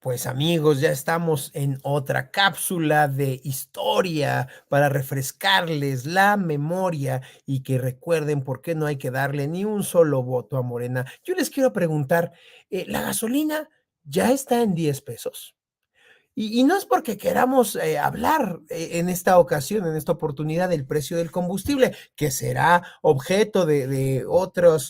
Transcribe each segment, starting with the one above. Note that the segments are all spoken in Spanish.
Pues amigos, ya estamos en otra cápsula de historia para refrescarles la memoria y que recuerden por qué no hay que darle ni un solo voto a Morena. Yo les quiero preguntar, ¿la gasolina ya está en 10 pesos? Y no es porque queramos hablar en esta ocasión, en esta oportunidad, del precio del combustible, que será objeto de otros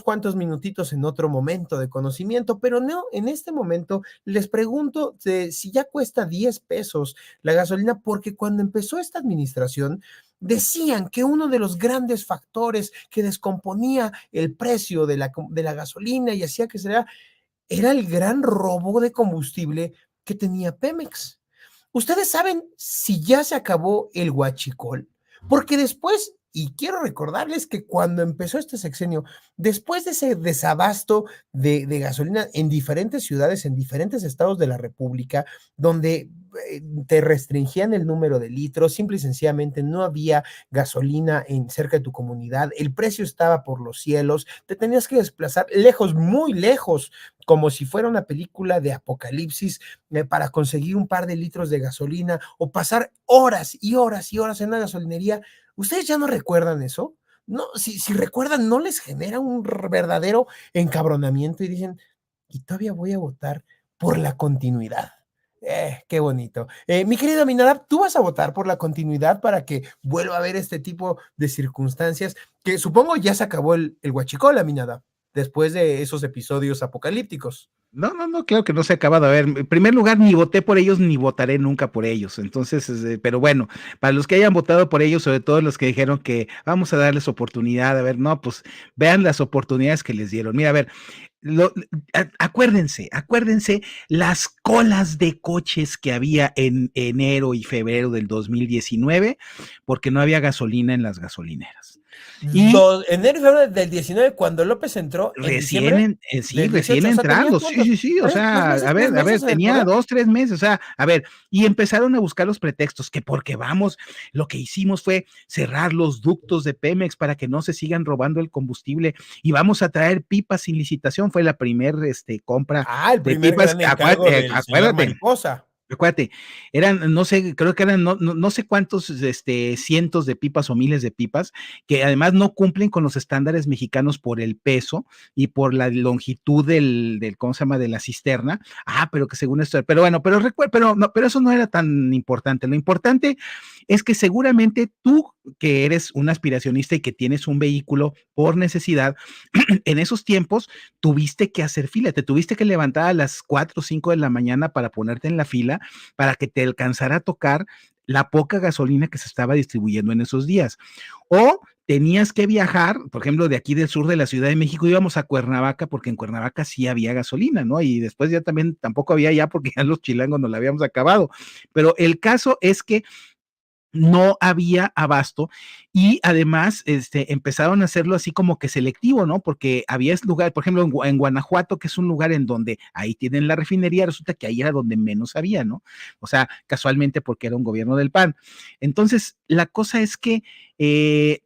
cuantos minutitos en otro momento de conocimiento, pero no, en este momento les pregunto si ya cuesta 10 pesos la gasolina, porque cuando empezó esta administración, decían que uno de los grandes factores que descomponía el precio de la gasolina y hacía que era el gran robo de combustible que tenía Pemex. ¿Ustedes saben si ya se acabó el huachicol? Porque después, y quiero recordarles que cuando empezó este sexenio, después de ese desabasto de gasolina en diferentes ciudades, en diferentes estados de la República, donde te restringían el número de litros, simple y sencillamente no había gasolina en cerca de tu comunidad, el precio estaba por los cielos, te tenías que desplazar lejos, muy lejos, como si fuera una película de apocalipsis, para conseguir un par de litros de gasolina o pasar horas y horas y horas en la gasolinería. ¿Ustedes ya no recuerdan eso? No, si recuerdan, ¿no les genera un verdadero encabronamiento y dicen, y todavía voy a votar por la continuidad? Qué bonito. Mi querido Aminadab, ¿tú vas a votar por la continuidad para que vuelva a haber este tipo de circunstancias? Que supongo ya se acabó el huachicol, Aminadab, después de esos episodios apocalípticos. No, no, no, claro que no se ha acabado. A ver, en primer lugar, ni voté por ellos, ni votaré nunca por ellos. Entonces, pero bueno, para los que hayan votado por ellos, sobre todo los que dijeron que vamos a darles oportunidad, a ver, no, pues vean las oportunidades que les dieron. Mira, a ver, acuérdense las colas de coches que había en enero y febrero del 2019, porque no había gasolina en las gasolineras. Y Enero y febrero del 19, cuando López entró en Recién, diciembre sí, del recién 18, o sea, tenía entrando, sí, cuántos, sí, sí, o dos sea, meses, tres a ver, meses en el tenía poder. 2, 3 meses, o sea, a ver, y empezaron a buscar los pretextos, que porque vamos, lo que hicimos fue cerrar los ductos de Pemex para que no se sigan robando el combustible y vamos a traer pipas sin licitación, fue la primer compra El de primer pipas, gran encargo del señor acuérdate, Mariposa. acuérdate, eran, no sé, creo que eran no sé cuántos cientos de pipas o miles de pipas, que además no cumplen con los estándares mexicanos por el peso y por la longitud ¿cómo se llama?, de la cisterna. Pero que según esto, pero bueno, pero eso no era tan importante. Lo importante es que seguramente tú, que eres un aspiracionista y que tienes un vehículo por necesidad, en esos tiempos tuviste que hacer fila, te tuviste que levantar a las 4 o 5 de la mañana para ponerte en la fila para que te alcanzara a tocar la poca gasolina que se estaba distribuyendo en esos días. O tenías que viajar, por ejemplo, de aquí del sur de la Ciudad de México, íbamos a Cuernavaca, porque en Cuernavaca sí había gasolina, ¿no? Y después ya también tampoco había ya, porque ya los chilangos nos la habíamos acabado. Pero el caso es que no había abasto y además empezaron a hacerlo así como que selectivo, ¿no? Porque había lugar, por ejemplo, en Guanajuato, que es un lugar en donde ahí tienen la refinería, resulta que ahí era donde menos había, ¿no? O sea, casualmente porque era un gobierno del PAN. Entonces, la cosa es que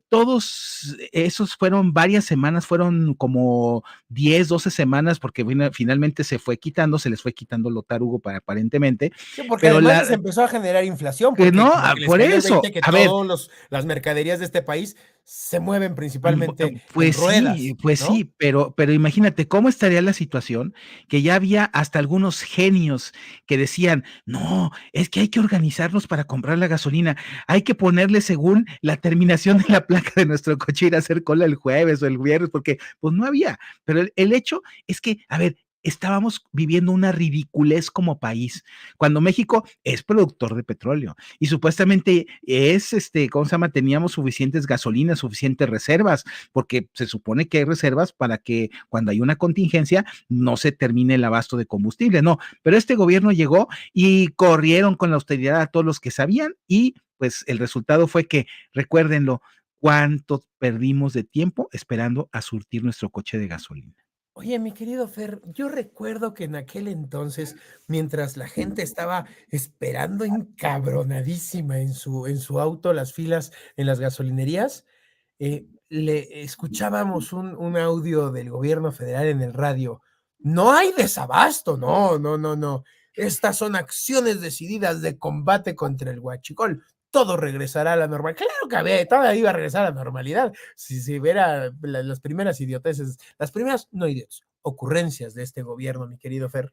todos esos fueron varias semanas, fueron como 10, 12 semanas, porque finalmente se les fue quitando lo tarugo para aparentemente, Sí, porque pero además les empezó a generar inflación, que porque no, como que les por cayó el 20 eso, que a ver, todos las mercaderías de este país se mueven principalmente en Pues ruedas, ¿no? sí, pero imagínate cómo estaría la situación que ya había hasta algunos genios que decían, no, es que hay que organizarnos para comprar la gasolina, hay que ponerle según la terminación de la placa de nuestro coche, ir a hacer cola el jueves o el viernes, porque pues no había, pero el hecho es que, a ver, estábamos viviendo una ridiculez como país, cuando México es productor de petróleo y supuestamente es, ¿cómo se llama? Teníamos suficientes gasolinas, suficientes reservas, porque se supone que hay reservas para que cuando hay una contingencia no se termine el abasto de combustible, no, pero este gobierno llegó y corrieron con la austeridad a todos los que sabían y pues el resultado fue que, recuérdenlo, cuánto perdimos de tiempo esperando a surtir nuestro coche de gasolina. Oye, mi querido Fer, yo recuerdo que en aquel entonces, mientras la gente estaba esperando encabronadísima en su auto las filas en las gasolinerías, le escuchábamos un audio del gobierno federal en el radio No hay desabasto, no, no, no, no. Estas son acciones decididas de combate contra el huachicol. Todo regresará a la normalidad. Claro que todo iba a regresar a la normalidad. Si viera las primeras idioteces, las primeras, no idiotas, ocurrencias de este gobierno, mi querido Fer.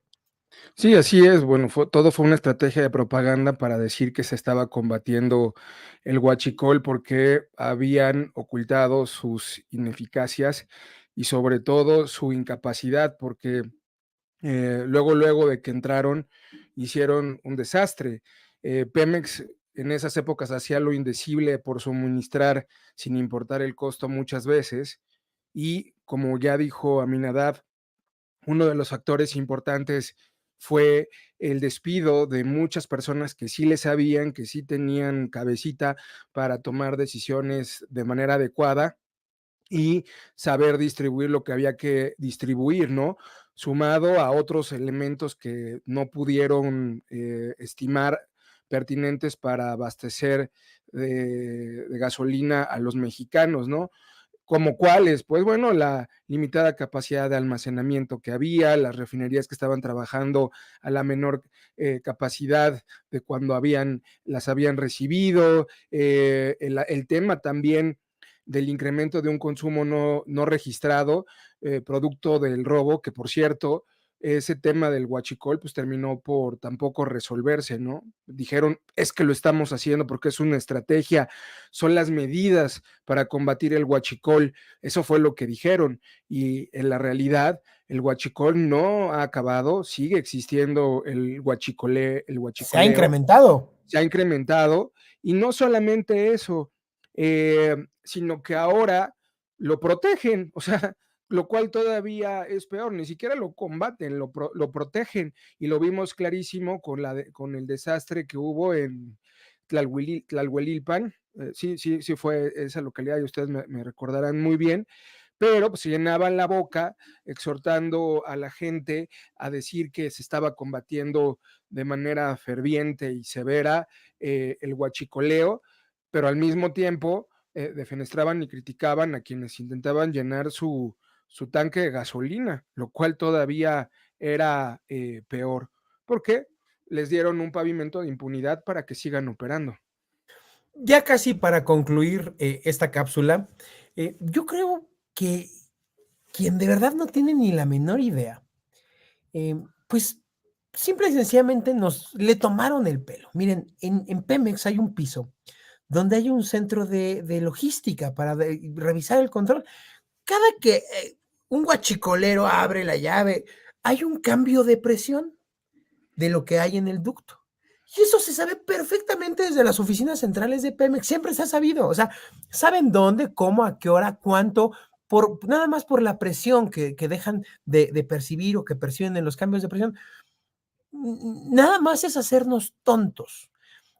Sí, así es. Bueno, todo fue una estrategia de propaganda para decir que se estaba combatiendo el huachicol porque habían ocultado sus ineficacias y sobre todo su incapacidad, porque luego de que entraron, hicieron un desastre. Pemex en esas épocas hacía lo indecible por suministrar sin importar el costo muchas veces y como ya dijo Aminadab, uno de los factores importantes fue el despido de muchas personas que sí le sabían, que sí tenían cabecita para tomar decisiones de manera adecuada y saber distribuir lo que había que distribuir, ¿no? Sumado a otros elementos que no pudieron estimar pertinentes para abastecer de gasolina a los mexicanos, ¿no? ¿Como cuáles? Pues bueno, la limitada capacidad de almacenamiento que había, las refinerías que estaban trabajando a la menor capacidad de cuando las habían recibido, el tema también del incremento de un consumo no registrado, producto del robo, que por cierto, ese tema del huachicol pues terminó por tampoco resolverse, ¿no? Dijeron, es que lo estamos haciendo porque es una estrategia, son las medidas para combatir el huachicol, eso fue lo que dijeron, y en la realidad el huachicol no ha acabado, sigue existiendo el Se ha huachicoleo, incrementado. se ha incrementado, y no solamente eso, sino que ahora lo protegen, o sea, lo cual todavía es peor, ni siquiera lo combaten, lo protegen, y lo vimos clarísimo con el desastre que hubo en Tlalhuelilpan, sí fue esa localidad y ustedes me recordarán muy bien, pero pues, se llenaban la boca exhortando a la gente a decir que se estaba combatiendo de manera ferviente y severa el huachicoleo, pero al mismo tiempo defenestraban y criticaban a quienes intentaban llenar su tanque de gasolina, lo cual todavía era peor, porque les dieron un pavimento de impunidad para que sigan operando. Ya casi para concluir esta cápsula, yo creo que quien de verdad no tiene ni la menor idea, pues simple y sencillamente le tomaron el pelo. Miren, en Pemex hay un piso donde hay un centro de logística para revisar el control. Cada que un guachicolero abre la llave, hay un cambio de presión de lo que hay en el ducto. Y eso se sabe perfectamente desde las oficinas centrales de Pemex, siempre se ha sabido, o sea, saben dónde, cómo, a qué hora, cuánto, nada más por la presión que dejan de percibir o que perciben en los cambios de presión, nada más es hacernos tontos.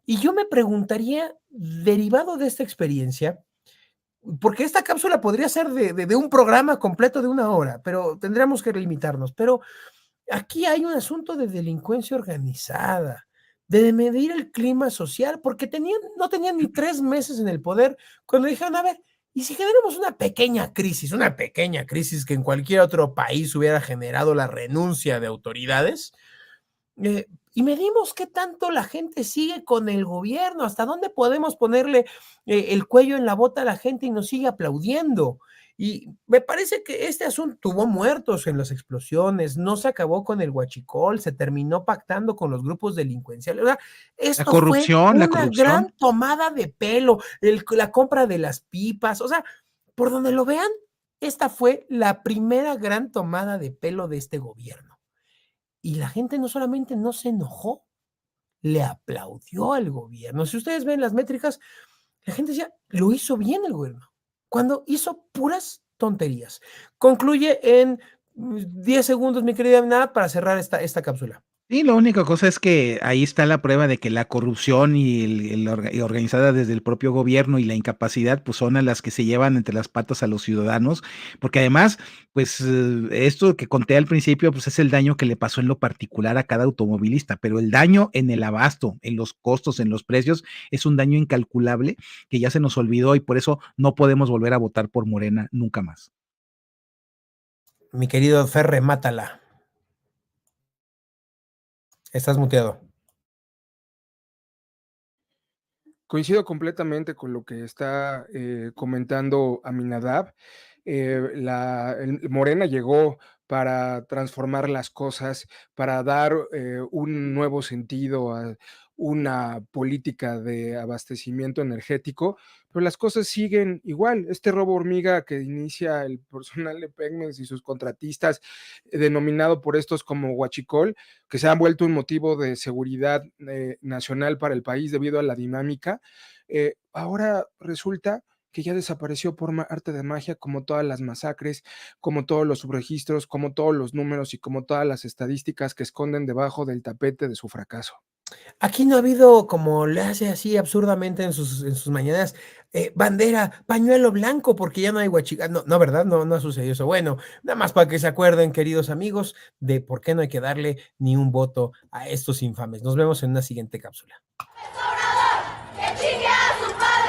Y yo me preguntaría, derivado de esta experiencia, porque esta cápsula podría ser de un programa completo de 1 hora, pero tendríamos que limitarnos, pero aquí hay un asunto de delincuencia organizada, de medir el clima social, porque no tenían ni 3 meses en el poder cuando dijeron, a ver, ¿y si generamos una pequeña crisis que en cualquier otro país hubiera generado la renuncia de autoridades? Y medimos qué tanto la gente sigue con el gobierno, hasta dónde podemos ponerle el cuello en la bota a la gente y nos sigue aplaudiendo. Y me parece que este asunto tuvo muertos en las explosiones, no se acabó con el huachicol, se terminó pactando con los grupos delincuenciales. O sea, esto fue La una corrupción. gran tomada de pelo, la compra de las pipas, o sea, por donde lo vean, esta fue la primera gran tomada de pelo de este gobierno. Y la gente no solamente no se enojó, le aplaudió al gobierno. Si ustedes ven las métricas, la gente decía, lo hizo bien el gobierno, cuando hizo puras tonterías. Concluye en 10 segundos, mi querida Nada, para cerrar esta cápsula. Sí, la única cosa es que ahí está la prueba de que la corrupción y organizada desde el propio gobierno y la incapacidad, pues son a las que se llevan entre las patas a los ciudadanos, porque además, pues esto que conté al principio, pues es el daño que le pasó en lo particular a cada automovilista, pero el daño en el abasto, en los costos, en los precios, es un daño incalculable que ya se nos olvidó y por eso no podemos volver a votar por Morena nunca más. Mi querido Ferre, mátala. Estás muteado. Coincido completamente con lo que está comentando Aminadab. Morena llegó para transformar las cosas, para dar un nuevo sentido a una política de abastecimiento energético, pero las cosas siguen igual. Este robo hormiga que inicia el personal de Pemex y sus contratistas, denominado por estos como huachicol, que se han vuelto un motivo de seguridad nacional para el país debido a la dinámica. Ahora resulta que ya desapareció por arte de magia, como todas las masacres, como todos los subregistros, como todos los números y como todas las estadísticas que esconden debajo del tapete de su fracaso. Aquí no ha habido, como le hace así absurdamente en sus mañanas, bandera, pañuelo blanco, porque ya no hay huachica. No, no, ¿verdad? No, no ha sucedido eso. Bueno, nada más para que se acuerden, queridos amigos, de por qué no hay que darle ni un voto a estos infames. Nos vemos en una siguiente cápsula. ¡Que chingue a su padre!